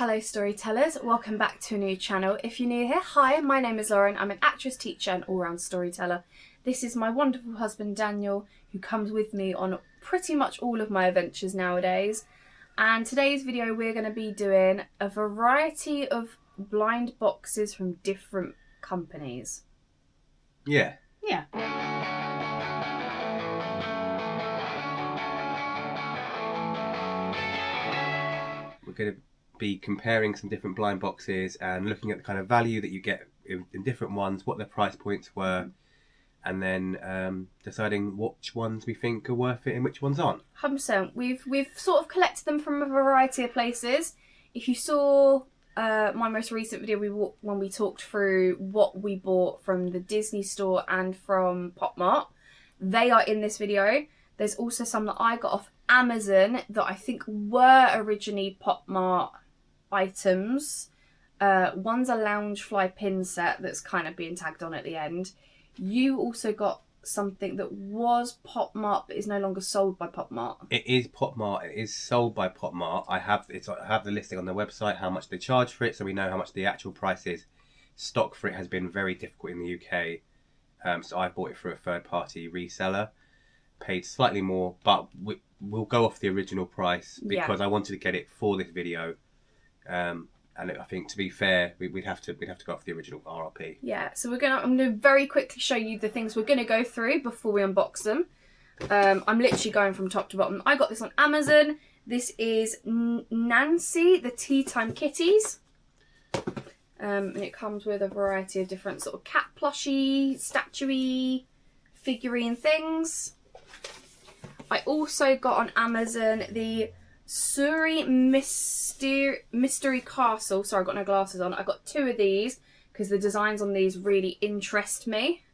Hello storytellers, welcome back to a new channel. If you're new here, hi, my name is Lauren. I'm an actress, teacher and all-round storyteller. This is my wonderful husband Daniel, who comes with me on pretty much all of my adventures nowadays. And today's video we're going to be doing a variety of blind boxes from different companies. Yeah. Yeah. We're going to be comparing some different blind boxes and looking at the kind of value that you get in different ones, what their price points were, and then deciding which ones we think are worth it and which ones aren't. 100%. We've sort of collected them from a variety of places. If you saw my most recent video when we talked through what we bought from the Disney store and from Mart, they are in this video. There's also some that I got off Amazon that I think were originally Mart items. One's a Loungefly pin set that's kind of being tagged on at the end. You also got something that was Mart but is no longer sold by Mart. It is Mart. It is sold by Mart. I have the listing on their website, how much they charge for it, so we know how much the actual price is. Stock for it has been very difficult in the UK, so I bought it through a third-party reseller. Paid slightly more, but we'll go off the original price because I wanted to get it for this video. And I think, to be fair, we'd have to go off the original RRP. Yeah, so I'm gonna very quickly show you the things we're gonna go through before we unbox them. I'm literally going from top to bottom. I got this on Amazon. This is Nancy, the Tea Time Kitties. And it comes with a variety of different sort of cat plushie, statuey, figurine things. I also got on Amazon the Surrey Mystery Castle. Sorry, I've got no glasses on. I got two of these because the designs on these really interest me.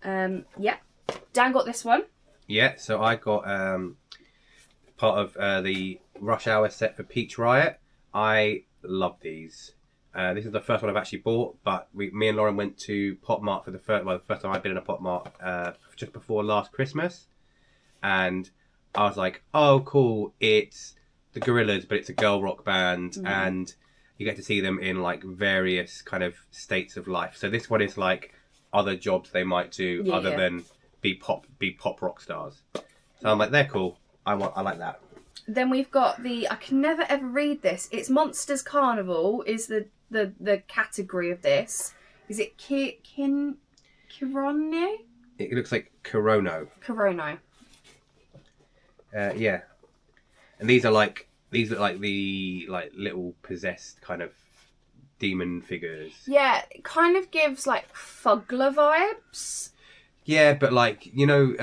Yeah. Dan got this one. Yeah, so I got part of the Rush Hour set for Peach Riot. I love these. This is the first one I've actually bought, but me and Lauren went to Mart for the first time I've been in a Mart just before last Christmas. And I was like, oh, cool, it's the Gorillaz, but it's a girl rock band, and you get to see them in like various kind of states of life. So this one is like other jobs they might do other than be pop rock stars. So I'm like, they're cool. I like that. Then we've got I can never ever read this. It's Monsters Carnival is the category of this. Is it Kirono? It looks like Korono. Korono. Yeah, and these look like the little possessed kind of demon figures. Yeah, it kind of gives like Fugler vibes. Yeah, but like you know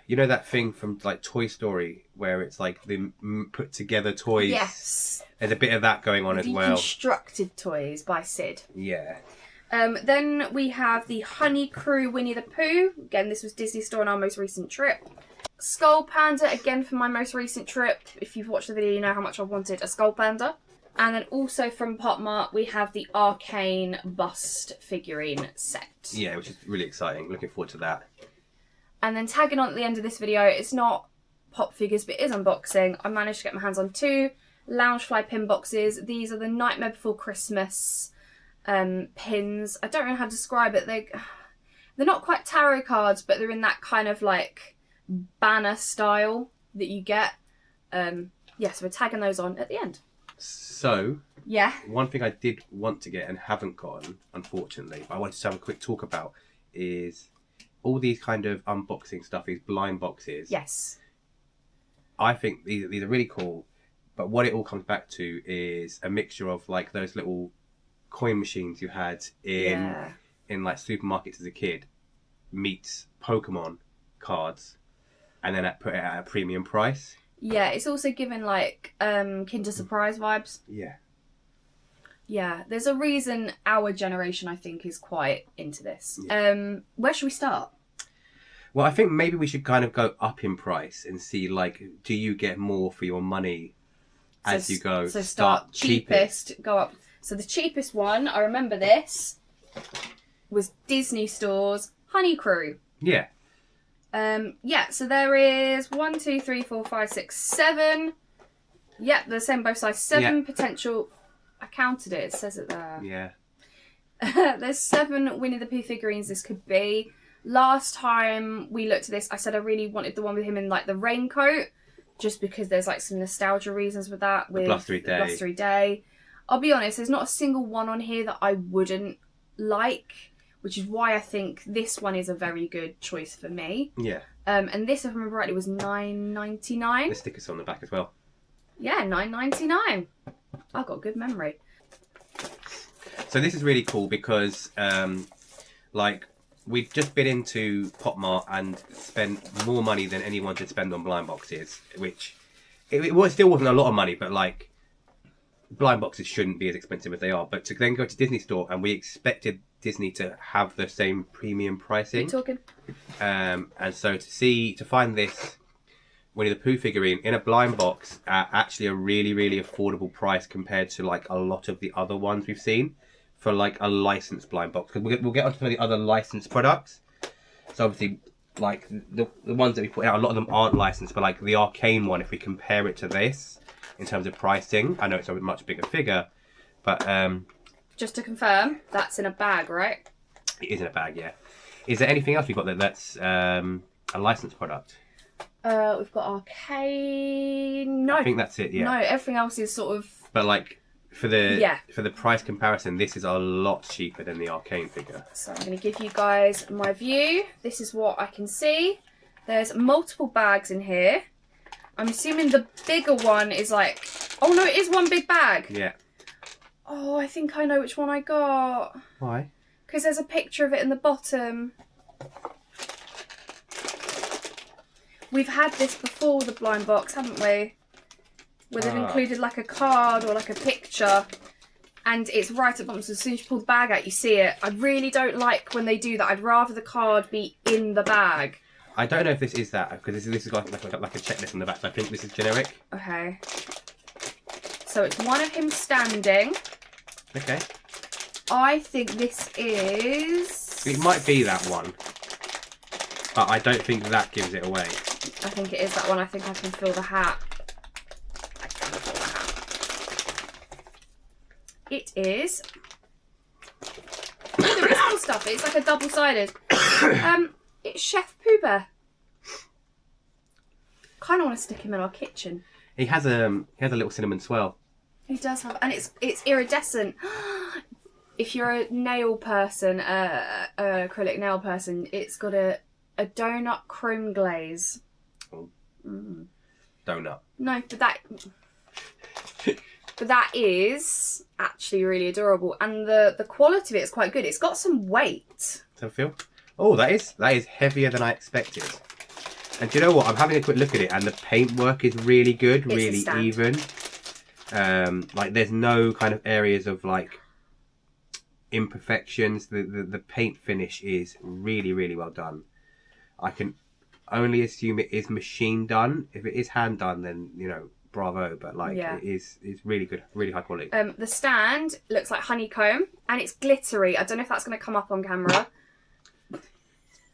that thing from like Toy Story where it's like the put together toys. Yes, there's a bit of that going on as well. Constructed toys by Sid. Yeah. Then we have the Honey Crew Winnie the Pooh. Again, this was Disney Store on our most recent trip. Skull Panda, again for my most recent trip. If you've watched the video, you know how much I wanted a Skull Panda. And then also from Mart, we have the Arcane bust figurine set. Yeah, which is really exciting. Looking forward to that. And then tagging on at the end of this video, it's not pop figures, but it is unboxing. I managed to get my hands on two Loungefly pin boxes. These are the Nightmare Before Christmas pins. I don't know how to describe it. They're not quite tarot cards, but they're in that kind of like banner style that you get. So we're tagging those on at the end. So yeah, one thing I did want to get and haven't gotten, unfortunately, but I wanted to have a quick talk about is all these kind of unboxing stuff, these blind boxes. Yes, I think these are really cool, but what it all comes back to is a mixture of like those little coin machines you had in like supermarkets as a kid meets Pokemon cards, and then put it at a premium price. Yeah, it's also given like Kinder Surprise vibes. Yeah, there's a reason our generation I think is quite into this. Where should we start? Well, I think maybe we should kind of go up in price and see like, do you get more for your money as you go? So start cheapest, go up. So the cheapest one, I remember this, was Disney Store's Honey Crew. Yeah. Yeah, so there is 1, 2, 3, 4, 5, 6, 7 Yeah, they're the same both sides. 7 Yeah. potential. I counted it. It says it there. Yeah. There's 7 Winnie the Pooh figurines this could be. Last time we looked at this, I said I really wanted the one with him in like the raincoat, just because there's like some nostalgia reasons with that. With Blustery Day. Blustery Day. I'll be honest, there's not a single one on here that I wouldn't like, which is why I think this one is a very good choice for me. Yeah. And this, if I remember rightly, was $9.99. The stickers on the back as well. Yeah, $9.99. I've got good memory. So this is really cool because, like, we've just been into Pop Mart and spent more money than anyone should spend on blind boxes, which it still wasn't a lot of money, but like, blind boxes shouldn't be as expensive as they are. But to then go to Disney Store and we expected Disney to have the same premium pricing. Keep talking. And so to find this Winnie the Pooh figurine in a blind box at actually a really, really affordable price compared to like a lot of the other ones we've seen for like a licensed blind box. Because we'll get onto some of the other licensed products. So obviously, like the ones that we put out, a lot of them aren't licensed, but like the Arcane one, if we compare it to this in terms of pricing, I know it's a much bigger figure, but just to confirm, that's in a bag, right? it is in a bag, yeah. Is there anything else we've got that's a licensed product? We've got Arcane. No. I think that's it, yeah. No, everything else is sort of... But like for the price comparison, this is a lot cheaper than the Arcane figure. So I'm going to give you guys my view. This is what I can see. There's multiple bags in here. I'm assuming the bigger one is like... Oh no, it is one big bag. Yeah. Oh, I think I know which one I got. Why? Because there's a picture of it in the bottom. We've had this before with the blind box, haven't we? Where they've included like a card or like a picture. And it's right at the bottom, so as soon as you pull the bag out, you see it. I really don't like when they do that. I'd rather the card be in the bag. I don't know if this is that, because this is like a checklist on the back, so I think this is generic. Okay. So it's one of him standing. Okay. I think this is... It might be that one, but I don't think that gives it away. I think it is that one. I think I can feel the hat. I can feel the hat. It is... Oh, there is more stuff. It's like a double-sided. It's Chef Pooh Bear. Kind of want to stick him in our kitchen. He has a little cinnamon swirl. He does have, and it's iridescent. If you're a nail person, a acrylic nail person, it's got a donut chrome glaze. Oh. Donut. No, but that is actually really adorable, and the quality of it is quite good. It's got some weight. Does that feel? Oh, that is heavier than I expected. And do you know what? I'm having a quick look at it, and the paintwork is really good, really even. Like there's no kind of areas of like imperfections. The paint finish is really, really well done. I can only assume it is machine done. If it is hand done, then you know, bravo. But like it's really good, really high quality. The stand looks like honeycomb, and it's glittery. I don't know if that's going to come up on camera.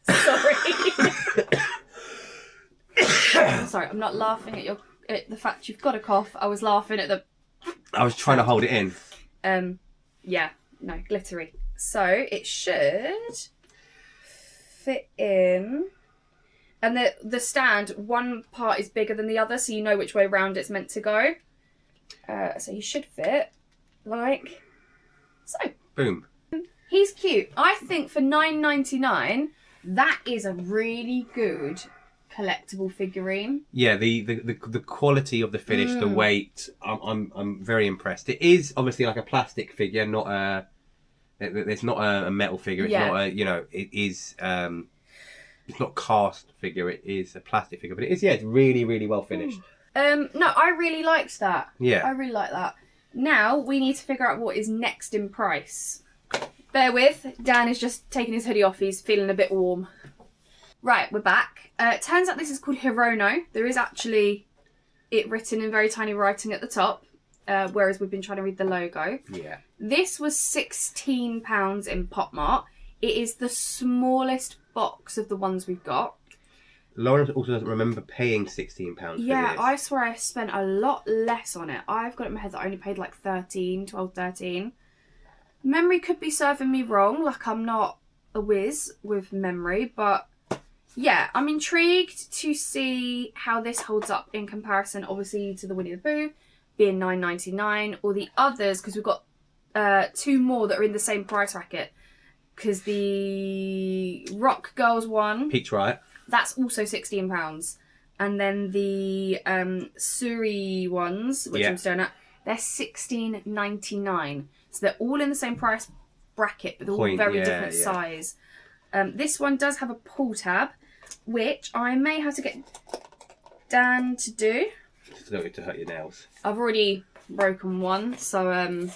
Sorry. Sorry, I'm not laughing at the fact you've got a cough. I was laughing at the... I was trying to hold it in. Yeah, no, glittery. So it should fit in. And the stand, one part is bigger than the other, so you know which way round it's meant to go. So he should fit like so. Boom. He's cute. I think for $9.99, that is a really good collectible figurine. Yeah, the quality of the finish, the weight, I'm very impressed. It is obviously like a plastic figure, not a. It's not a metal figure. It's not a, you know, it is. It's not cast figure. It is a plastic figure, but it is. Yeah, it's really, really well finished. No, I really liked that. Yeah, I really like that. Now we need to figure out what is next in price. Bear with. Dan is just taking his hoodie off. He's feeling a bit warm. Right, we're back. Turns out this is called Hirono. There is actually it written in very tiny writing at the top, whereas we've been trying to read the logo. Yeah. This was £16 in Pop Mart. It is the smallest box of the ones we've got. Lauren also doesn't remember paying £16 for Yeah, this. I swear I spent a lot less on it. I've got it in my head that I only paid like 12, 13. Memory could be serving me wrong, like I'm not a whiz with memory, but yeah, I'm intrigued to see how this holds up in comparison, obviously, to the Winnie the Pooh being $9.99, or the others, because we've got 2 more that are in the same price bracket. Because the Rock Girls one, Peach Riot. that's also £16. And then the Suri ones, which I'm staring at, they're $16.99. So they're all in the same price bracket, but they're all very different size. This one does have a pull tab, which I may have to get Dan to do. Just don't need to hurt your nails. I've already broken one, so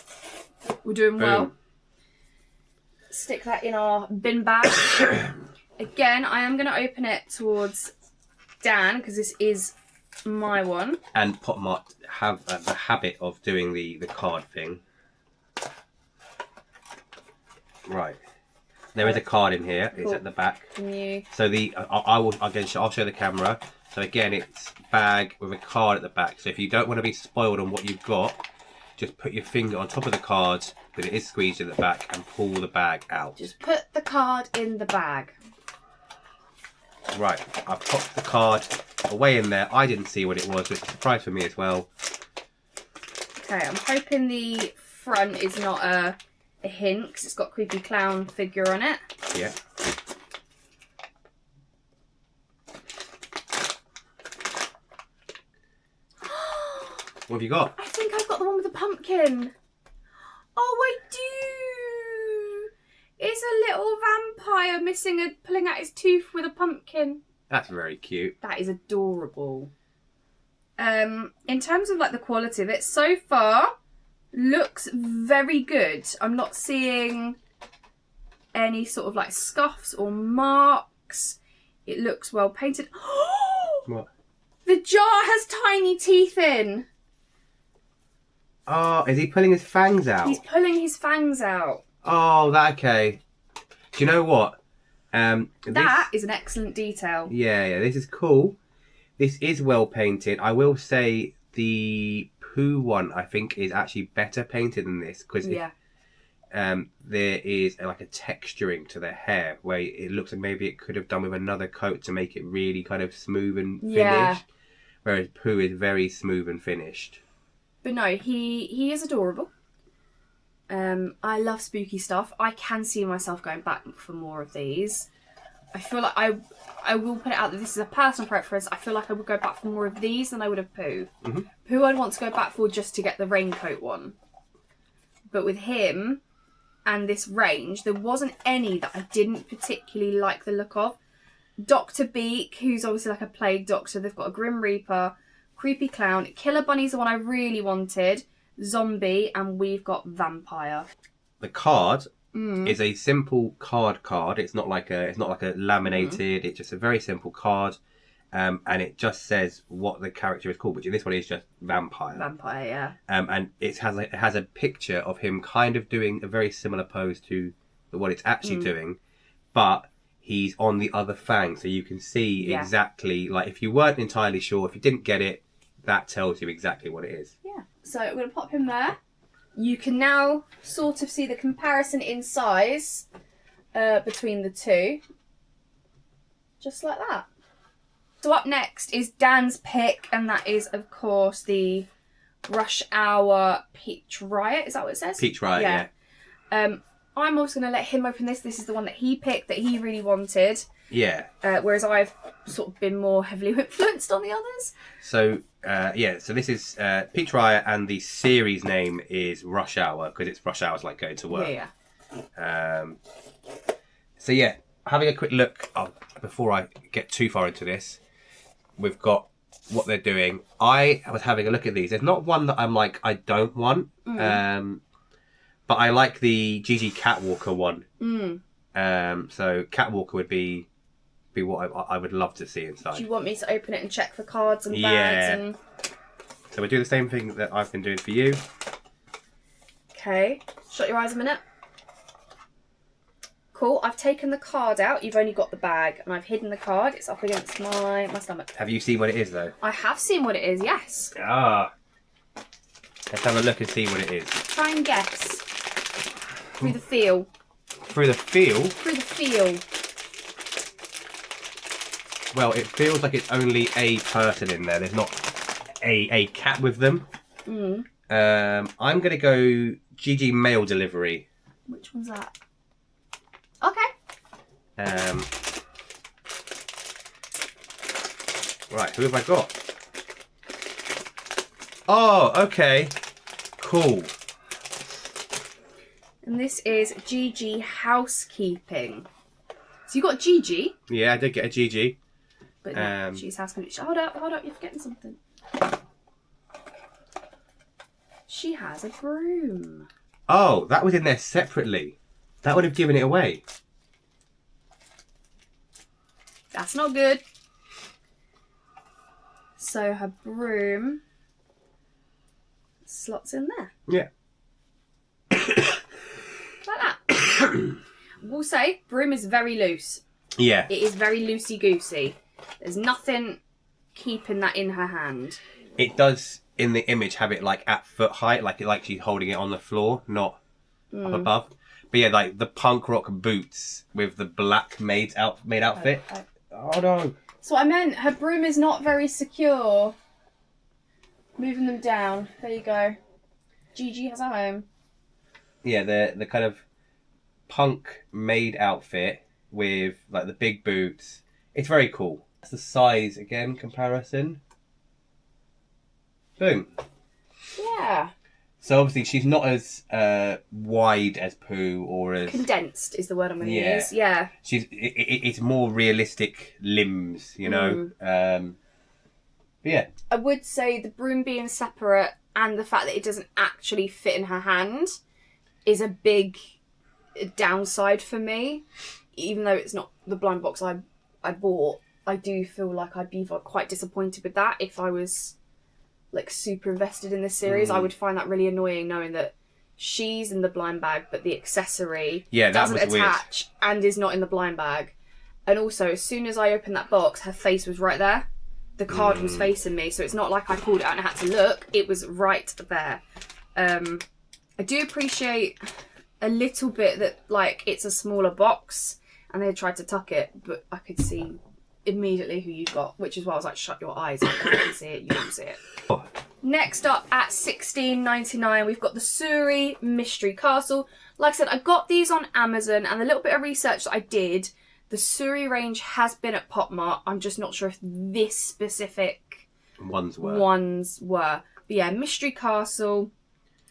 we're doing well. Stick that in our bin bag. Again, I am going to open it towards Dan because this is my one. And Mart have the habit of doing the card thing. Right. There is a card in here. It's at the back. Can you... So I'll show the camera. So again, it's bag with a card at the back. So if you don't want to be spoiled on what you've got, just put your finger on top of the card, but it is squeezed in the back, and pull the bag out. Just put the card in the bag. Right, I've popped the card away in there. I didn't see what it was, which is a surprise for me as well. Okay, I'm hoping the front is not a hint, because it's got a creepy clown figure on it. Yeah. What have you got? I think I've got the one with the pumpkin. Oh, I do. It's a little vampire pulling out his tooth with a pumpkin. That's very cute. That is adorable. In terms of like the quality of it, so far, looks very good. I'm not seeing any sort of like scuffs or marks. It looks well painted. What? The jar has tiny teeth in. Oh, is he pulling his fangs out? He's pulling his fangs out. Oh, that okay. Do you know what? That is an excellent detail. Yeah, this is cool. This is well painted. I will say the Pooh one, I think, is actually better painted than this because there is like a texturing to the hair where it looks like maybe it could have done with another coat to make it really kind of smooth and finished. Whereas Pooh is very smooth and finished. But no, he is adorable. I love spooky stuff. I can see myself going back for more of these. I feel like I will put it out that this is a personal preference. I feel like I would go back for more of these than I would have Pooh. Mm-hmm. Pooh I'd want to go back for just to get the raincoat one. But with him and this range, there wasn't any that I didn't particularly like the look of. Dr. Beak, who's obviously like a plague doctor. They've got a Grim Reaper, Creepy Clown. Killer Bunny's the one I really wanted. Zombie, and we've got Vampire. The card is a simple card. It's not like a laminated. It's just a very simple card, and it just says what the character is called. Which in this one is just Vampire. Vampire, yeah. And it has a picture of him kind of doing a very similar pose to what it's actually doing, but he's on the other fang, so you can see exactly. Like if you weren't entirely sure, if you didn't get it, that tells you exactly what it is. Yeah. So I'm going to pop him there. You can now sort of see the comparison in size between the two. Just like that. So up next is Dan's pick, and that is, of course, the Rush Hour Peach Riot. Is that what it says? Peach Riot, yeah. I'm also going to let him open this. This is the one that he picked, that he really wanted. Yeah. Whereas I've sort of been more heavily influenced on the others. So, so this is Peach Riot, and the series name is Rush Hour, because it's rush hours like going to work. Yeah. So yeah, having a quick look, before I get too far into this, we've got what they're doing. I was having a look at these. There's not one that I'm like, I don't want. But I like the Gigi Catwalker one. So Catwalker would be what I would love to see inside. Do you want me to open it and check for cards and bags? And... So we do the same thing that I've been doing for you. Okay. Shut your eyes a minute. Cool. I've taken the card out. You've only got the bag, and I've hidden the card. It's up against my stomach. Have you seen what it is, though? I have seen what it is, yes. Ah. Let's have a look and see what it is. Try and guess. Through the feel. Through the feel? Through the feel. Well, it feels like it's only a person in there. There's not a cat with them. Mm. I'm going to go GG mail delivery. Which one's that? Okay. Right, who have I got? Oh, okay. Cool. And this is GG housekeeping. So you got GG. Yeah, I did get a GG. But no, she's housekeeping. Hold up, you're forgetting something. She has a broom. Oh, that was in there separately. That would have given it away. That's not good. So her broom slots in there. Yeah. Like that. We'll say broom is very loose. Yeah. It is very loosey-goosey. There's nothing keeping that in her hand. It does, in the image, have it like at foot height, like she's holding it on the floor, not up above. But yeah, like the punk rock boots with the black maid outfit. Oh no. So I meant her broom is not very secure. Moving them down. There you go. Gigi has a home. Yeah, the kind of punk maid outfit with like the big boots. It's very cool. That's the size again comparison. Boom. Yeah. So obviously she's not as wide as Pooh or as condensed is the word I'm going to use. Yeah. It's more realistic limbs, you know. But yeah. I would say the broom being separate and the fact that it doesn't actually fit in her hand is a big downside for me. Even though it's not the blind box I bought, I do feel like I'd be quite disappointed with that if I was like super invested in this series. I would find that really annoying knowing that she's in the blind bag but the accessory doesn't attach and is not in the blind bag. And also, as soon as I opened that box, her face was right there. The card was facing me, so it's not like I pulled it out and I had to look. It was right there. I do appreciate a little bit that like it's a smaller box and they tried to tuck it, but I could see immediately who you got, which is why I was like, shut your eyes. I can see it, you can see it. Oh. Next up at $16.99, we've got the Suri Mystery Castle. Like I said, I got these on Amazon, and the little bit of research that I did, the Suri range has been at Pop Mart. I'm just not sure if this specific ones were. But yeah, Mystery Castle.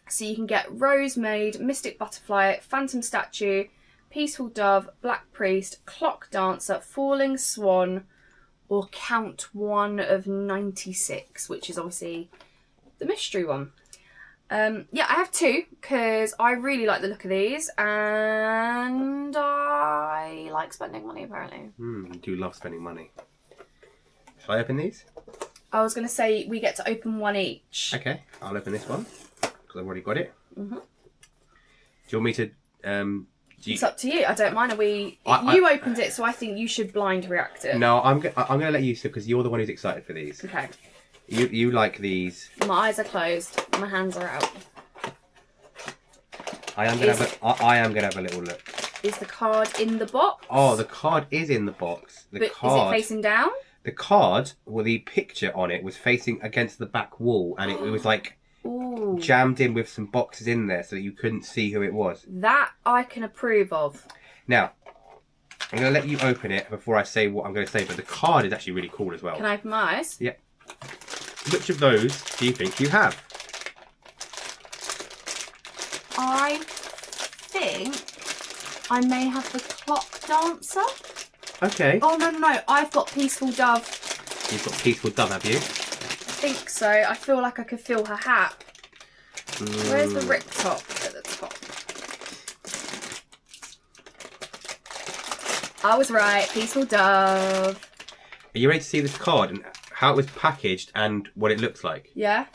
So you can get Rose Maid, Mystic Butterfly, Phantom Statue, Peaceful Dove, Black Priest, Clock Dancer, Falling Swan, or Count 1 of 96, which is obviously the mystery one. Yeah, I have two because I really like the look of these and I like spending money apparently. You do love spending money. Shall I open these? I was going to say we get to open one each. Okay, I'll open this one because I've already got it. Mm-hmm. Do you want me to... It's up to you. I don't mind. You opened it, so I think you should blind react it. No, I'm going to let you because you're the one who's excited for these. Okay. You like these. My eyes are closed. My hands are out. I am going to have a little look. Is the card in the box? Oh, the card is in the box. Is it facing down? The card, well, the picture on it was facing against the back wall, and it was like jammed in with some boxes in there so that you couldn't see who it was. That I can approve of. Now, I'm going to let you open it before I say what I'm going to say, but the card is actually really cool as well. Can I open my eyes? Yeah. Which of those do you think you have? I think I may have the Clock Dancer. Okay. Oh, no. I've got Peaceful Dove. You've got Peaceful Dove, have you? I think so. I feel like I could feel her hat. Where's the rip top at the top? I was right. Peaceful Dove. Are you ready to see this card and how it was packaged and what it looks like? Yeah.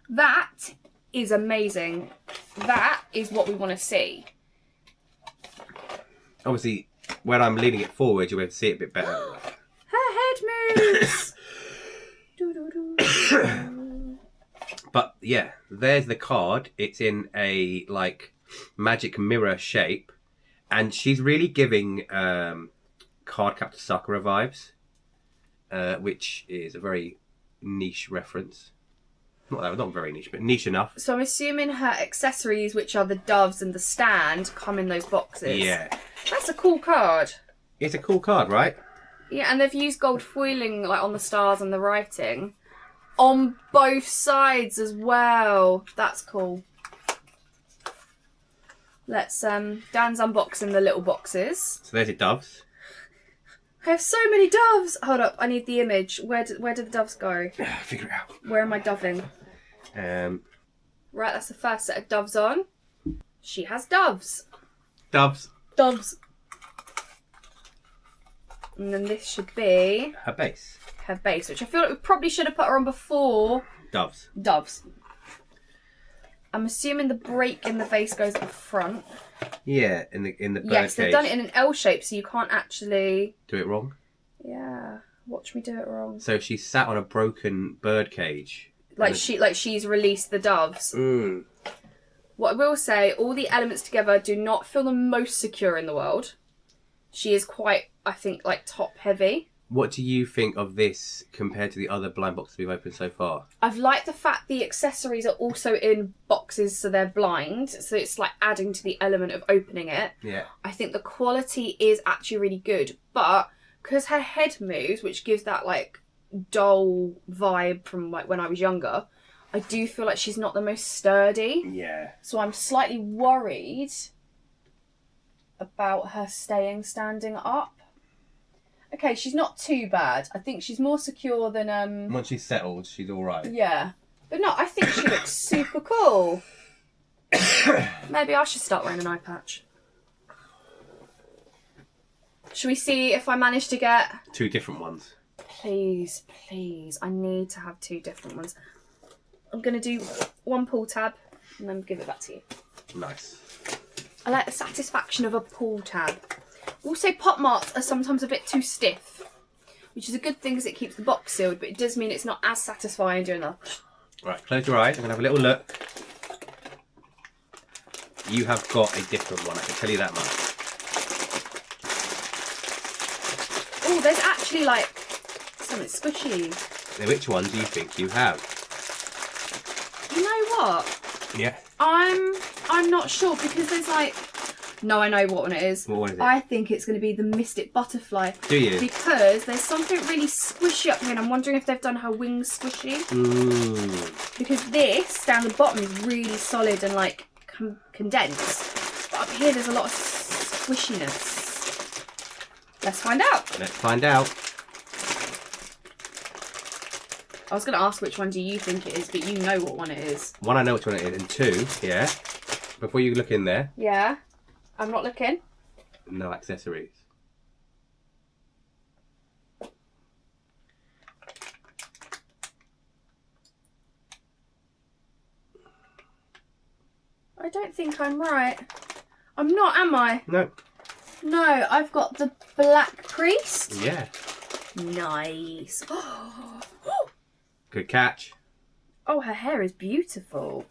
That is amazing. That is what we want to see. Obviously, when I'm leaning it forward, you'll be able to see it a bit better. Her head moves. But yeah, there's the card. It's in a like magic mirror shape, and she's really giving Cardcaptor Sakura vibes, which is a very niche reference. Not very niche, but niche enough. So I'm assuming her accessories, which are the doves and the stand, come in those boxes. Yeah, That's a cool card. it's a cool card, right? Yeah, and they've used gold foiling like on the stars and the writing on both sides as well. That's cool. Let's Dan's unboxing the little boxes. So there's your doves. I have so many doves. Hold up, I need the image. Where do the doves go? Figure it out. Where am I doving? Right, that's the first set of doves on. She has doves. Doves. Doves. And then this should be Her base. her base, which I feel like we probably should have put her on before. Doves. Doves. I'm assuming the break in the vase goes at the front. Yeah, in the bird Yes, they've cage. done it in an L shape, so you can't actually. Do it wrong. Yeah, watch me do it wrong. So she sat on a broken bird cage. Like she's released the doves. Mm. What I will say, all the elements together do not feel the most secure in the world. She is quite, I think, like top heavy. What do you think of this compared to the other blind boxes we've opened so far? I've liked the fact the accessories are also in boxes, so they're blind. So it's like adding to the element of opening it. Yeah. I think the quality is actually really good, but because her head moves, which gives that like doll vibe from like when I was younger, I do feel like she's not the most sturdy. Yeah. So I'm slightly worried about her standing up. Okay, she's not too bad. I think she's more secure than Once she's settled, she's all right. yeah. But no, I think she looks super cool. Maybe I should start wearing an eye patch. Should we see if I manage to get... 2 different ones. Please, please. I need to have 2 different ones. I'm going to do 1 pull tab and then give it back to you. Nice. I like the satisfaction of a pull tab. Also, pop marts are sometimes a bit too stiff, which is a good thing because it keeps the box sealed, but it does mean it's not as satisfying doing that. Right, close your eyes. I'm going to have a little look. You have got a different one, I can tell you that much. Oh, there's actually like something squishy. Now, which one do you think you have? You know what? Yeah. I'm not sure because there's like... No, I know what one it is. What one is it? I think it's going to be the Mystic Butterfly. Do you? Because there's something really squishy up here and I'm wondering if they've done her wings squishy. Ooh. Because this, down the bottom, is really solid and like condensed. But up here there's a lot of squishiness. Let's find out. Let's find out. I was going to ask which one do you think it is, but you know what one it is. 1, I know which one it is, and 2, yeah. Before you look in there, Yeah. I'm not looking. no accessories. I don't think I'm right. I'm not, am I? No. No, I've got the Black Priest. Yeah. Nice. Good catch. Oh, her hair is beautiful.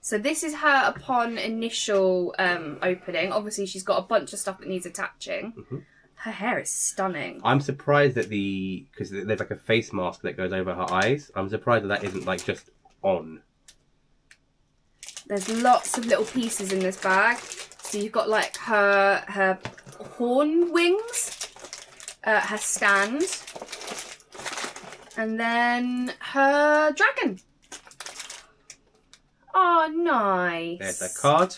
So this is her upon initial opening. Obviously, she's got a bunch of stuff that needs attaching. Mm-hmm. Her hair is stunning. I'm surprised that because there's like a face mask that goes over her eyes. I'm surprised that isn't like just on. There's lots of little pieces in this bag. So you've got like her horn wings, her stand, and then her dragon. Oh, nice. There's a card.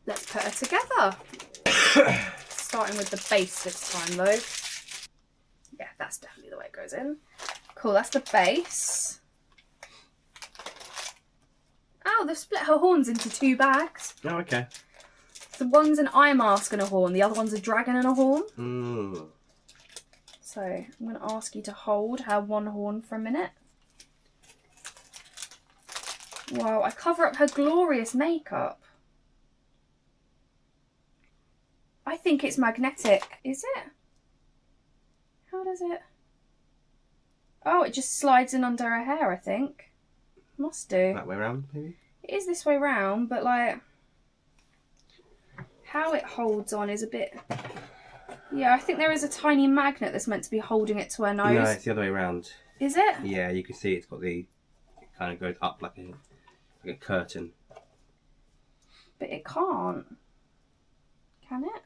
Let's put her together. Starting with the base this time though. Yeah, that's definitely the way it goes in. Cool, that's the base. Oh, they've split her horns into 2 bags. Oh, okay. The one's an eye mask and a horn, the other one's a dragon and a horn. Mm. So I'm going to ask you to hold her one horn for a minute. Wow, I cover up her glorious makeup. I think it's magnetic. Is it? How does it? Oh, it just slides in under her hair, I think. Must do. That way around, maybe? It is this way round, but like how it holds on is a bit... Yeah, I think there is a tiny magnet that's meant to be holding it to her nose. No, it's the other way around. Is it? Yeah, you can see it's got the... It kind of goes up like a curtain. But it can't. Can it?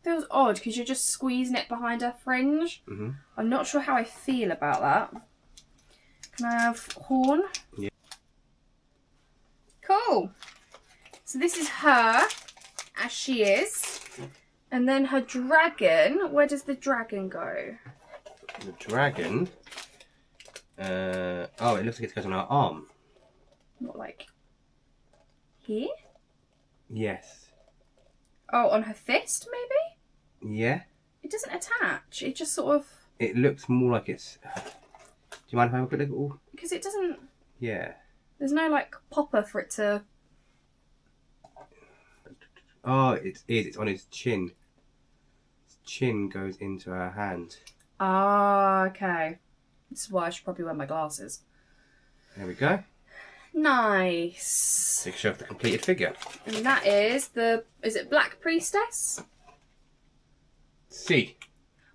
Feels odd because you're just squeezing it behind her fringe. Mm-hmm. I'm not sure how I feel about that. Can I have horn? Yeah. Cool. So this is her as she is. And then her dragon. Where does the dragon go? The dragon... oh, it looks like it goes on her arm. What, like here? Yes. Oh, on her fist, maybe? Yeah. It doesn't attach. It just sort of... It looks more like it's... Do you mind if I have a quick look? Because it doesn't... Yeah. There's no, like, popper for it to... Oh, it is. It's on his chin. His chin goes into her hand. Ah, okay. This is why I should probably wear my glasses. There we go. Nice. Picture of the completed figure. And that is the... Is it Black Priestess? See.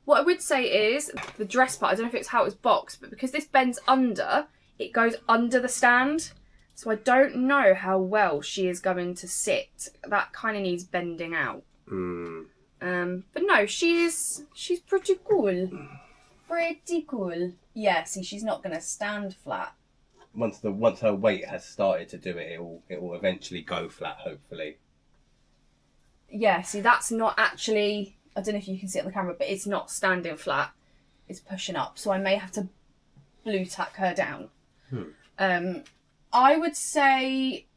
What I would say is the dress part, I don't know if it's how it was boxed, but because this bends under, it goes under the stand. So I don't know how well she is going to sit. That kind of needs bending out. But no, she's pretty cool. Pretty cool. Yeah, see, she's not going to stand flat. Once her weight has started to do it, it will eventually go flat, hopefully. Yeah, see, that's not actually... I don't know if you can see it on the camera, but it's not standing flat. It's pushing up. So I may have to blue tack her down. I would say...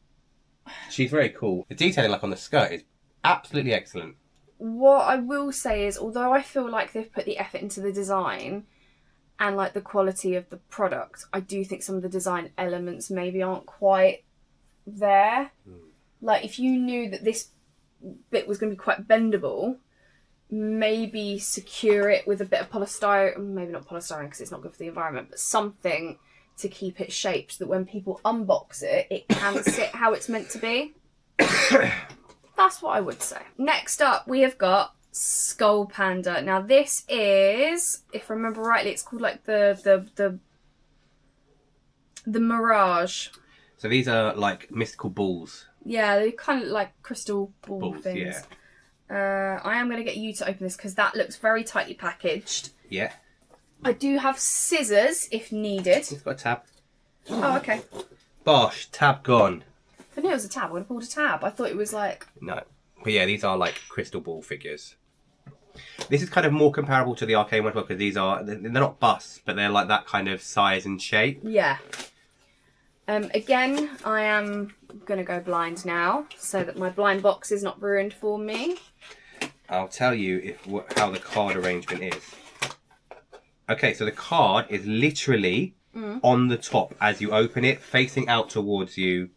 She's very cool. The detailing, like on the skirt, is absolutely excellent. What I will say is, although I feel like they've put the effort into the design and like the quality of the product, I do think some of the design elements maybe aren't quite there. Like if you knew that this bit was going to be quite bendable, maybe secure it with a bit of polystyrene, maybe not polystyrene because it's not good for the environment, but something to keep it shaped so that when people unbox it, it can sit how it's meant to be. That's what I would say. Next up, we have got Skull Panda. Now this is, if I remember rightly, it's called like the Mirage. So these are like mystical balls. Yeah, they're kind of like crystal ball things. Yeah. I am going to get you to open this because that looks very tightly packaged. Yeah. I do have scissors if needed. It's got a tab. Oh, okay. Bosh, tab gone. If I knew it was a tab, I would have pulled a tab. I thought it was like... No. But yeah, these are like crystal ball figures. This is kind of more comparable to the Arcane one because these are... They're not busts, but they're like that kind of size and shape. Yeah. Again, I am going to go blind now so that my blind box is not ruined for me. I'll tell you how the card arrangement is. Okay, so the card is literally on the top as you open it, facing out towards you,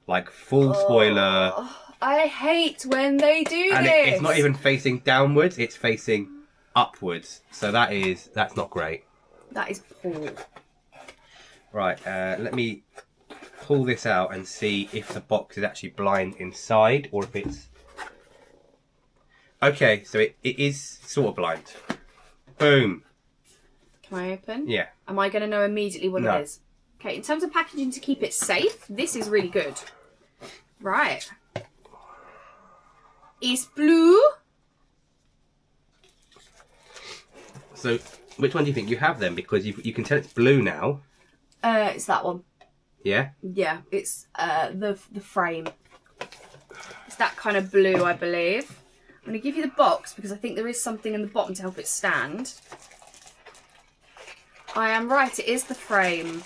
like full spoiler. I hate when they do And this. it's not even facing downwards, it's facing upwards. So that's not great. That is poor. Right, let me pull this out and see if the box is actually blind inside or if it's... Okay, so it is sort of blind. Boom. Can I open? Yeah. Am I going to know immediately what No. it is? Okay, in terms of packaging to keep it safe, this is really good. Right. It's blue. So, which one do you think? You have them because you can tell it's blue now. It's that one. Yeah? Yeah, it's the frame. It's that kind of blue, I believe. I'm going to give you the box because I think there is something in the bottom to help it stand. I am right, it is the frame.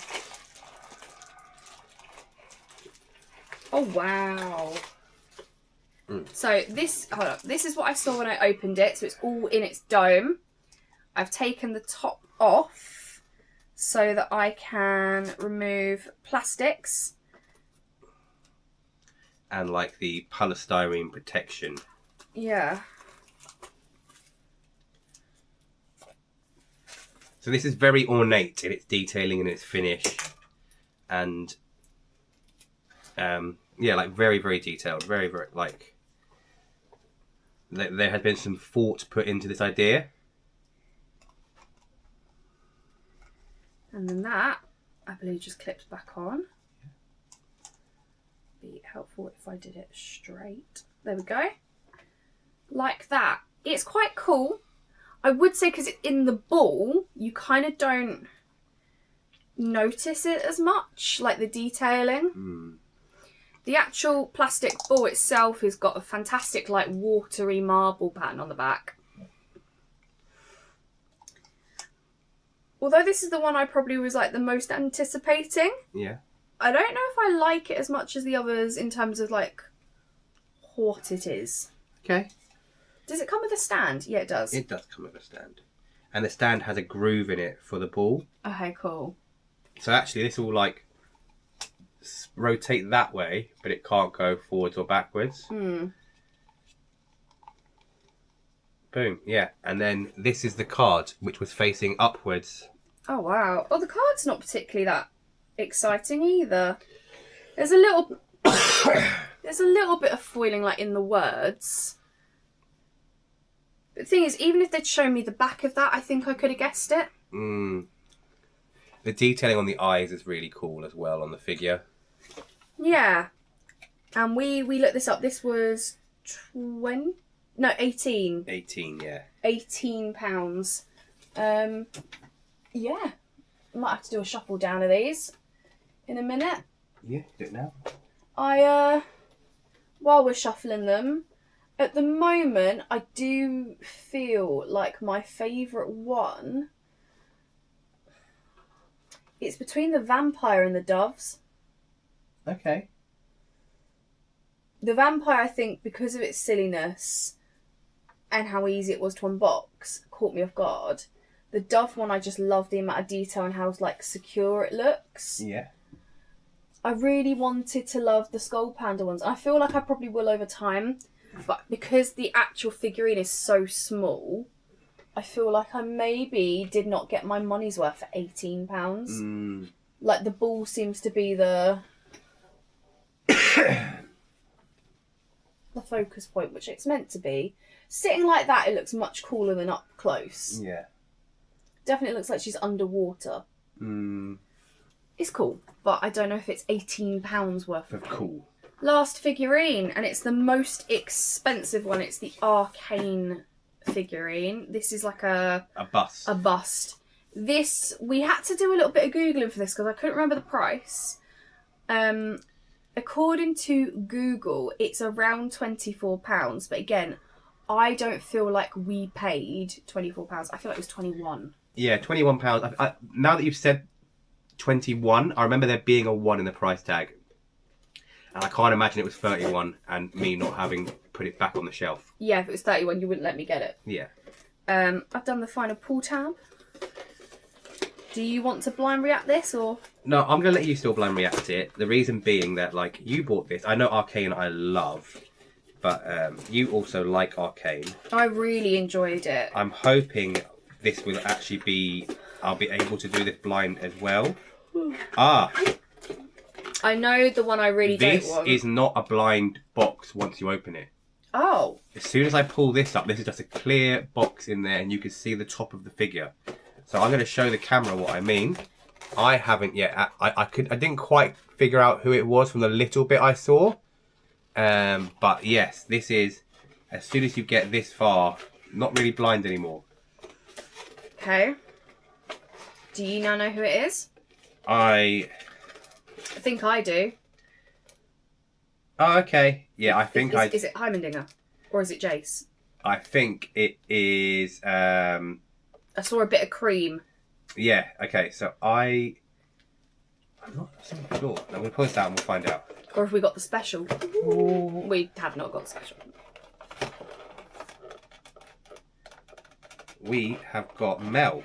Oh, wow. So this, hold up, this is what I saw when I opened it. So it's all in its dome. I've taken the top off so that I can remove plastics. And like the polystyrene protection. Yeah. So this is very ornate in its detailing and its finish, and yeah, like very, very detailed, very, very like there has been some thought put into this idea. And then that, I believe, just clips back on. Be helpful if I did it straight. There we go. Like that. It's quite cool. I would say because it's in the ball, you kind of don't notice it as much, like the detailing. The actual plastic ball itself has got a fantastic, like, watery marble pattern on the back. Although this is the one I probably was, like, the most anticipating. Yeah. I don't know if I like it as much as the others in terms of, like, what it is. Okay. Does it come with a stand? Yeah, it does. It does come with a stand. And the stand has a groove in it for the ball. Okay, cool. So actually this will like rotate that way, but it can't go forwards or backwards. Boom, yeah. And then this is the card, which was facing upwards. Oh, wow. Oh, the card's not particularly that exciting either. There's a little... there's a little bit of foiling, like, in the words. But the thing is, even if they'd shown me the back of that, I think I could have guessed it. The detailing on the eyes is really cool as well on the figure. Yeah. And we looked this up. This was 18. 18, yeah. £18. Yeah. Might have to do a shuffle down of these in a minute. Yeah, do it now. While we're shuffling them, at the moment, I do feel like my favourite one, it's between the vampire and the doves. Okay. The vampire, I think, because of its silliness and how easy it was to unbox, caught me off guard. The dove one, I just love the amount of detail and how, like, secure it looks. Yeah. I really wanted to love the Skull Panda ones. I feel like I probably will over time, but because the actual figurine is so small, I feel like I maybe did not get my money's worth for £18. Like, the ball seems to be the focus point, which it's meant to be. Sitting like that, it looks much cooler than up close. Yeah. Definitely looks like she's underwater. It's cool, but I don't know if it's £18 worth of cool. Last figurine, and it's the most expensive one. It's the Arcane figurine. This is like a bust. A bust. This, we had to do a little bit of Googling for this because I couldn't remember the price. According to Google, it's around £24. But again, I don't feel like we paid £24. I feel like it was 21. Yeah, £21. Now that you've said 21, I remember there being a 1 in the price tag. And I can't imagine it was 31 and me not having put it back on the shelf. Yeah, if it was 31, you wouldn't let me get it. Yeah. I've done the final pull tab. Do you want to blind react this or? No, I'm going to let you still blind react it. The reason being that, like, you bought this. I know Arcane I love, but you also like Arcane. I really enjoyed it. I'm hoping this will actually be, I'll be able to do this blind as well. I know the one I really don't want. This is not a blind box once you open it. Oh. As soon as I pull this up, this is just a clear box in there and you can see the top of the figure. So I'm going to show the camera what I mean. I haven't yet. I didn't quite figure out who it was from the little bit I saw. But yes, this is, as soon as you get this far, not really blind anymore. Okay. Do you now know who it is? I think I do. Oh, okay. Yeah, I think Is it Heimendinger? Or is it Jace? I think it is... I saw a bit of cream. Yeah, okay, so I'm not so sure. I'm going to pull this out and we'll find out. Or have we got the special? Ooh. We have not got the special. We have got Mel.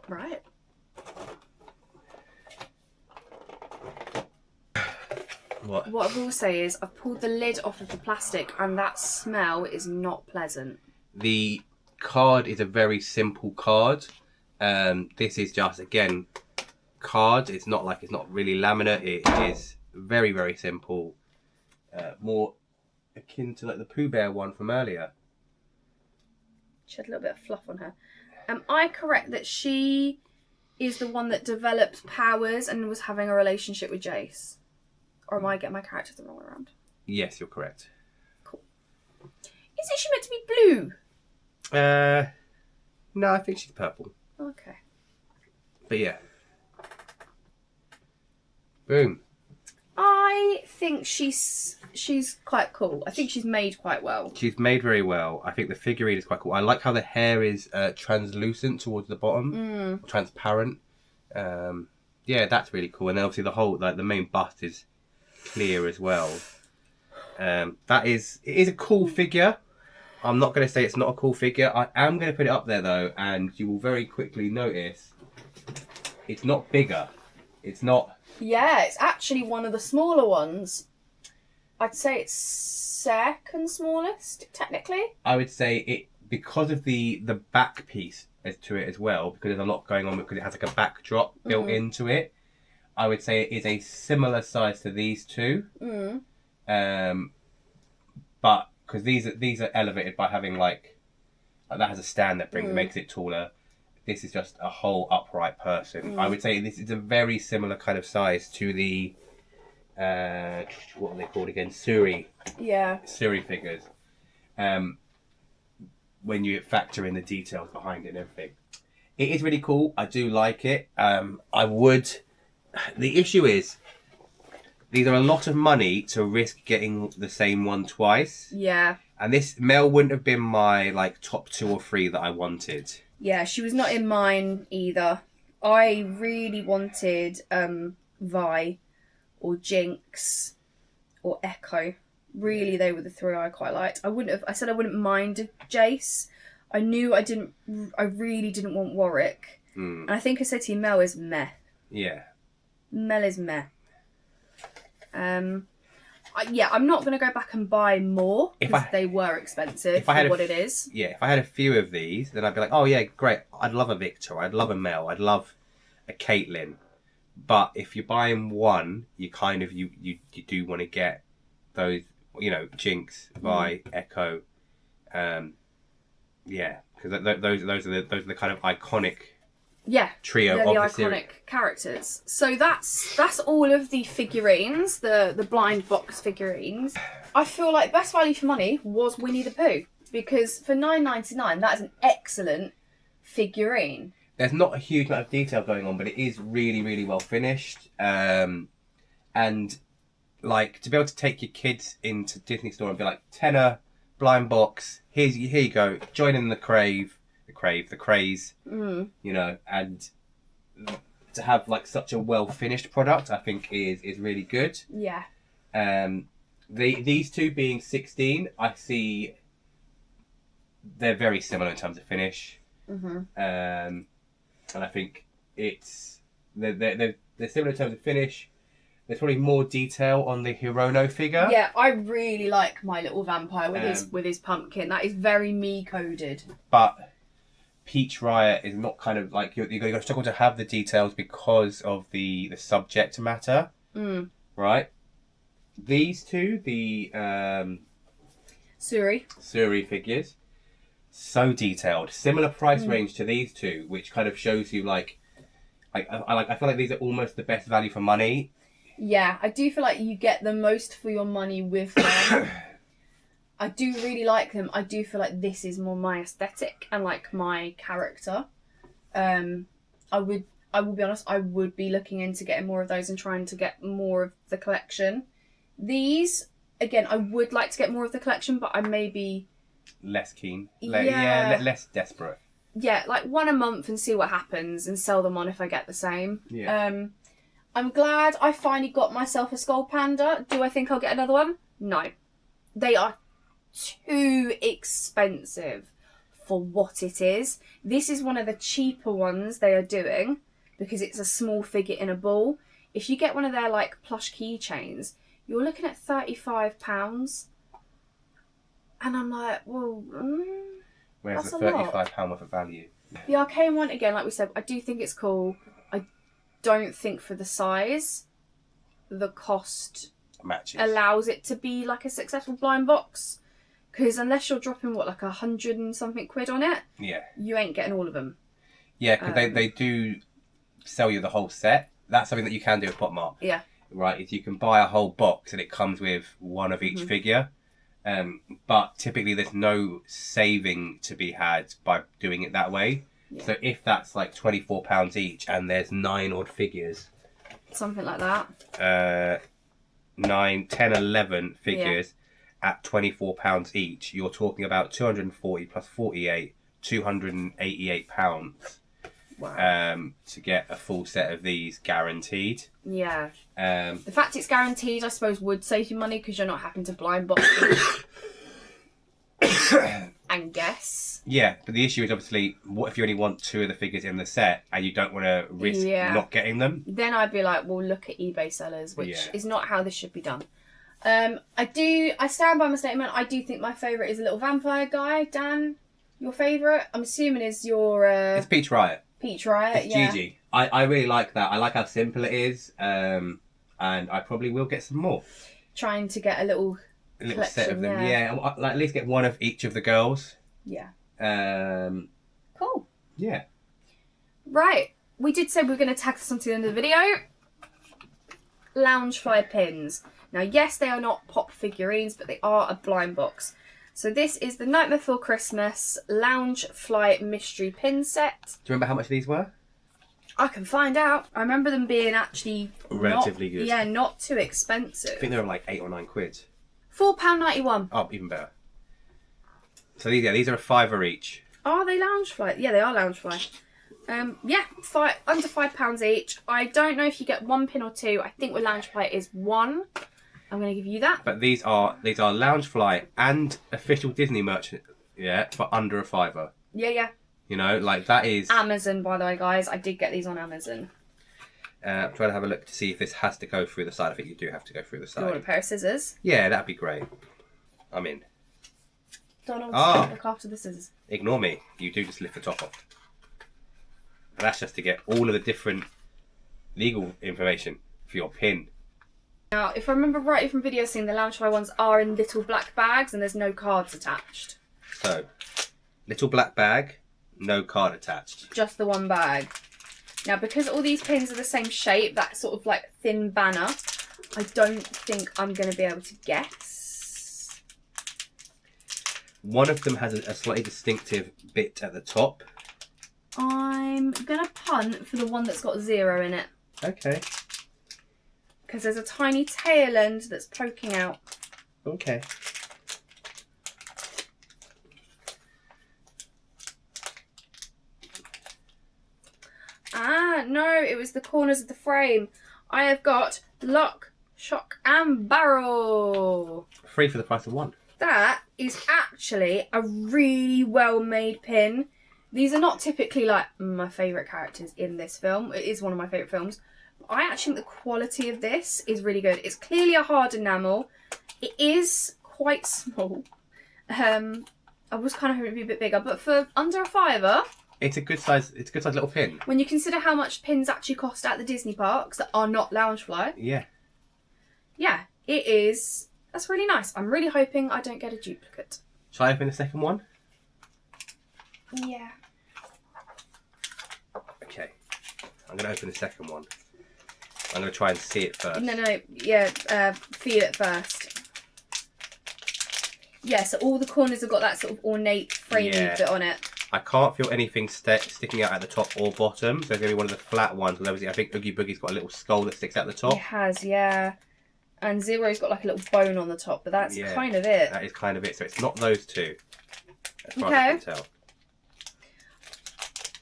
Right. What I will say is I've pulled the lid off of the plastic and that smell is not pleasant. The card is a very simple card. This is just, again, card. It's not really laminate. It is very, very simple. More akin to like the Pooh Bear one from earlier. She had a little bit of fluff on her. Am I correct that she is the one that developed powers and was having a relationship with Jace? Or am I getting my characters the wrong way around? Yes, you're correct. Cool. Is she meant to be blue? No, I think she's purple. Okay. But yeah. Boom. I think she's quite cool. I think she's made quite well. She's made very well. I think the figurine is quite cool. I like how the hair is translucent towards the bottom, transparent. Yeah, that's really cool. And then obviously the whole, like the main bust is clear as well. It is a cool figure. I'm not going to say it's not a cool figure. I am going to put it up there though, and you will very quickly notice it's not bigger. It's not. Yeah, it's actually one of the smaller ones. I'd say it's second smallest, technically. I would say it, because of the back piece to it as well, because there's a lot going on, because it has like a backdrop built into it. I would say it is a similar size to these two. But because these are elevated by having like that has a stand that makes it taller. This is just a whole upright person. I would say this is a very similar kind of size to the what are they called again? Suri. Yeah. Suri figures. When you factor in the details behind it and everything. It is really cool. I do like it. The issue is these are a lot of money to risk getting the same one twice. Yeah. And this Mel wouldn't have been my like top 2 or 3 that I wanted. Yeah, she was not in mine either. I really wanted Vi or Jinx or Echo. Really, they were the 3 I quite liked. I said I wouldn't mind Jace. I knew I really didn't want Warwick. And I think I said to you, Mel is meh. Yeah. Mel is meh. I'm not going to go back and buy more because they were expensive for what it is. Yeah, if I had a few of these, then I'd be like, oh yeah, great. I'd love a Victor. I'd love a Mel. I'd love a Caitlyn. But if you're buying one, you kind of you do want to get those, Jinx, Vi, Echo, yeah, because those are the kind of iconic. Yeah, trio of the iconic series. Characters. So that's all of the figurines, the blind box figurines. I feel like best value for money was Winnie the Pooh, because for $9.99 that is an excellent figurine. There's not a huge amount of detail going on, but it is really, really well finished. And like to be able to take your kids into Disney Store and be like, tenner, blind box, here you go, join in the craze, and to have like such a well finished product, I think is really good. Yeah. These two being 16, I see they're very similar in terms of finish. And I think they're similar in terms of finish. There's probably more detail on the Hirono figure. Yeah, I really like my little vampire with his pumpkin. That is very me coded. But Peach Riot is not kind of like you're going to struggle to have the details because of the subject matter, right? These two, the Suri figures, so detailed, similar price range to these two, which kind of shows you I feel like these are almost the best value for money. Yeah, I do feel like you get the most for your money with them. I do really like them. I do feel like this is more my aesthetic and like my character. I will be honest, I would be looking into getting more of those and trying to get more of the collection. These, again, I would like to get more of the collection, but I may be less keen. Less desperate. Yeah, like one a month and see what happens and sell them on if I get the same. Yeah. I'm glad I finally got myself a Skull Panda. Do I think I'll get another one? No. They are too expensive for what it is. This is one of the cheaper ones they are doing because it's a small figure in a ball. If you get one of their like plush keychains, you're looking at £35. And I'm like, well... Whereas That's the a lot. £35 worth of value. The Arcane one, again, like we said, I do think it's cool. I don't think for the size, the cost Matches. allows it to be like a successful blind box. Because unless you're dropping, what, like 100 and something quid on it, Yeah. you ain't getting all of them. Yeah, because they do sell you the whole set. That's something that you can do at Mart. Yeah. Right, is you can buy a whole box and it comes with one of each figure. But typically there's no saving to be had by doing it that way. Yeah. So if that's like £24 each and there's 9 odd figures. Something like that. 9, 10, 11 figures at £24 each. You're talking about 240 plus 48, £288. Wow. To get a full set of these guaranteed. Yeah. The fact it's guaranteed, I suppose, would save you money because you're not having to blind box them and guess. Yeah, but the issue is obviously, what if you only want 2 of the figures in the set and you don't want to risk not getting them? Then I'd be like, well, look at eBay sellers, which is not how this should be done. I stand by my statement. I do think my favourite is a little vampire guy. Dan, your favourite? I'm assuming is your... It's Peach Riot. Peach Riot, it's Gigi. I really like that. I like how simple it is. And I probably will get some more. Trying to get a little set of them. Yeah, like at least get one of each of the girls. Yeah. Cool. Yeah. Right. We did say we were going to tackle something at the end of the video. Loungefly pins. Now, yes, they are not pop figurines, but they are a blind box. So this is the Nightmare Before Christmas Loungefly Mystery Pin Set. Do you remember how much these were? I can find out. I remember them being actually relatively good. Yeah, not too expensive. I think they were like 8 or 9 quid. £4.91. Oh, even better. So these are a £5 each. Are they Loungefly? Yeah, they are Loungefly. Yeah, under £5 each. I don't know if you get 1 pin or 2. I think with Loungefly it is 1. I'm going to give you that. But these are Loungefly and official Disney merchant, for under a £5. Yeah. You know, like that is... Amazon, by the way, guys. I did get these on Amazon. I'm trying to have a look to see if this has to go through the side. I think you do have to go through the side. You want a pair of scissors? Yeah, that'd be great. I'm in. Donald, look after the scissors. Ignore me. You do just lift the top off. And that's just to get all of the different legal information for your pin. Now, if I remember rightly from video scene, the Loungefly ones are in little black bags and there's no cards attached. So, little black bag, no card attached. Just the one bag. Now, because all these pins are the same shape, that sort of like thin banner, I don't think I'm going to be able to guess. One of them has a slightly distinctive bit at the top. I'm going to punt for the one that's got 0 in it. Okay. Because there's a tiny tail end that's poking out. Okay. Ah, no, it was the corners of the frame. I have got Lock, Shock and Barrel. 3 for the price of 1. That is actually a really well-made pin. These are not typically like my favourite characters in this film. It is one of my favourite films. I actually think the quality of this is really good. It's clearly a hard enamel. It is quite small. I was kind of hoping it would be a bit bigger, but for under a £5, it's a good size little pin. When you consider how much pins actually cost at the Disney parks that are not Loungefly. Yeah. Yeah, it is. That's really nice. I'm really hoping I don't get a duplicate. Shall I open the second one? Yeah. Okay. I'm going to open the second one. I'm going to try and see it first. No. Yeah, feel it first. Yeah, so all the corners have got that sort of ornate framing bit on it. I can't feel anything sticking out at the top or bottom. So it's going to be one of the flat ones. Obviously, I think Oogie Boogie's got a little skull that sticks out the top. It has, yeah. And Zero's got like a little bone on the top, but that's kind of it. That is kind of it. So it's not those two, as far as I can tell.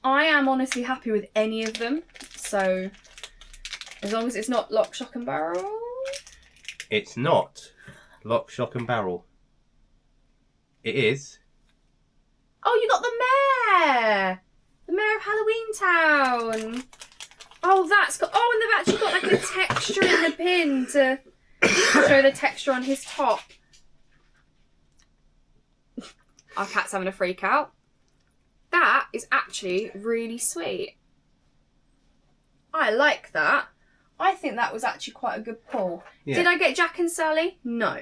I am honestly happy with any of them. So as long as it's not Lock, Shock and Barrel. It's not Lock, Shock and Barrel. It is. Oh, you got the mayor! The mayor of Halloween Town! Oh, that's got... Oh, and they've actually got like a texture in the pin to show the texture on his top. Our cat's having a freak out. that is actually really sweet. I like that. I think that was actually quite a good pull. Yeah. Did I get Jack and Sally? No.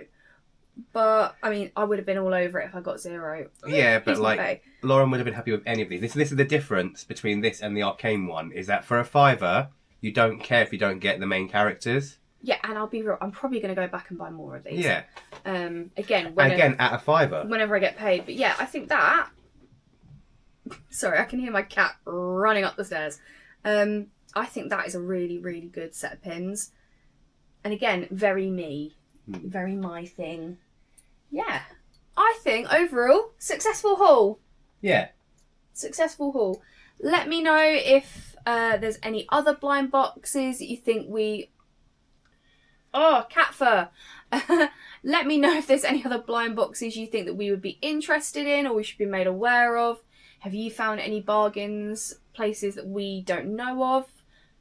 But, I mean, I would have been all over it if I got 0. Yeah, but like, Lauren would have been happy with any of these. This is the difference between this and the Arcane one, is that for a £5, you don't care if you don't get the main characters. Yeah, and I'll be real, I'm probably going to go back and buy more of these. Yeah. Again, at a £5. Whenever I get paid. But yeah, I think that... Sorry, I can hear my cat running up the stairs. I think that is a really, really good set of pins. And again, very me. Very my thing. Yeah. I think overall, successful haul. Yeah. Successful haul. Let me know if there's any other blind boxes that you think we... Oh, cat fur. Let me know if there's any other blind boxes you think that we would be interested in or we should be made aware of. Have you found any bargains, places that we don't know of?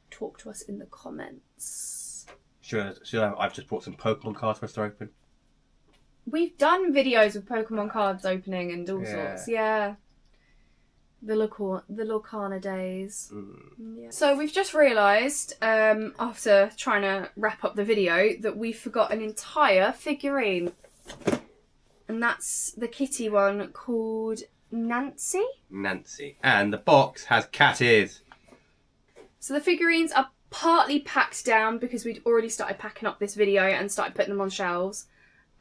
Talk to us in the comments. Should I've just brought some Pokemon cards for us to open. We've done videos of Pokemon cards opening and all sorts. Yeah. The Lorcana days. Yeah. So we've just realised, after trying to wrap up the video, that we forgot an entire figurine. And that's the kitty one called Nancy? Nancy. And the box has cat ears. So the figurines are partly packed down because we'd already started packing up this video and started putting them on shelves.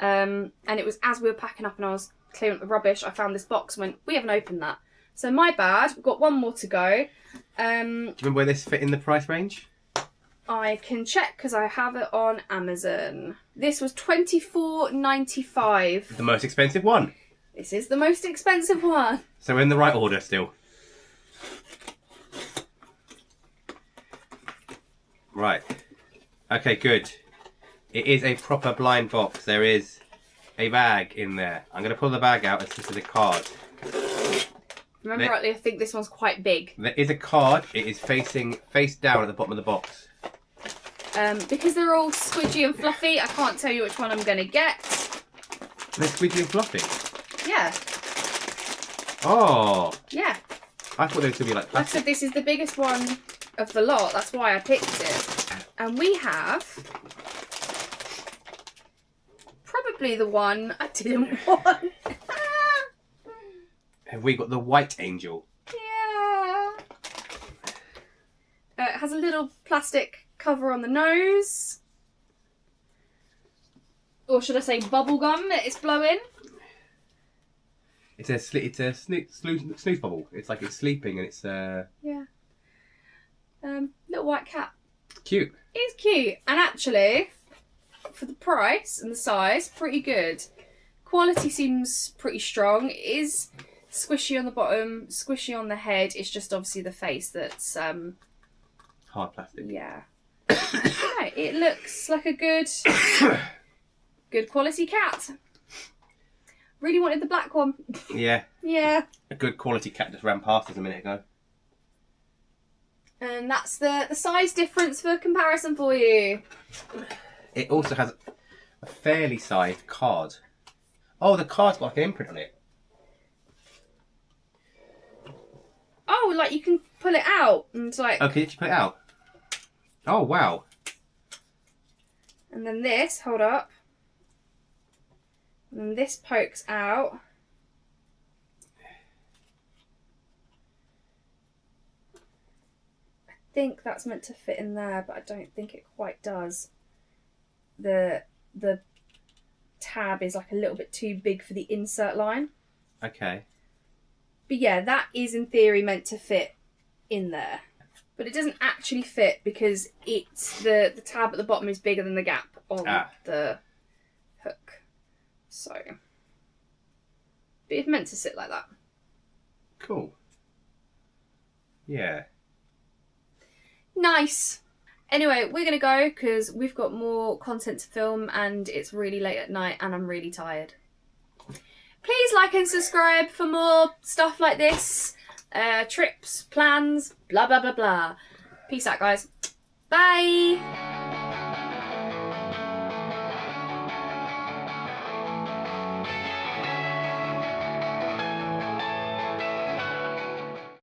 And it was as we were packing up and I was clearing up the rubbish, I found this box and went, we haven't opened that. So my bad, we've got one more to go. Do you remember where this fit in the price range? I can check because I have it on Amazon. This was $24.95. The most expensive one. This is the most expensive one. So we're in the right order still. Right. Okay, good. It is a proper blind box. There is a bag in there. I'm going to pull the bag out. It's just a card. Remember rightly, I think this one's quite big. There is a card. It is facing face down at the bottom of the box. Because they're all squidgy and fluffy, I can't tell you which one I'm going to get. They're squidgy and fluffy? Yeah. Oh. Yeah. I thought they were going to be like plastic. Like I said, this is the biggest one of the lot. That's why I picked it. And we have probably the one I didn't want. Have we got the White Angel? Yeah. It has a little plastic cover on the nose. Or should I say bubble gum that it's blowing? It's a snooze bubble. It's like it's sleeping and it's Yeah. Little white cat. Cute. It's cute. And actually, for the price and the size, pretty good. Quality seems pretty strong. It is squishy on the bottom, squishy on the head. It's just obviously the face that's hard plastic. Yeah. Right, it looks like a good quality cat. Really wanted the black one. Yeah. Yeah. A good quality cat just ran past us a minute ago. And that's the size difference for comparison for you. It also has a fairly sized card. Oh, the card's got like an imprint on it. Oh, like you can pull it out and like... Okay, did you put it out? Oh, wow. And then this, hold up. And then this pokes out. I think that's meant to fit in there, but I don't think it quite does. The tab is like a little bit too big for the insert line. Okay. But yeah, that is in theory meant to fit in there. But it doesn't actually fit because it's the tab at the bottom is bigger than the gap on the hook. So, but it's meant to sit like that. Cool. Yeah. Nice. Anyway, we're going to go because we've got more content to film and it's really late at night and I'm really tired. Please like and subscribe for more stuff like this. Trips, plans, blah, blah, blah, blah. Peace out, guys. Bye.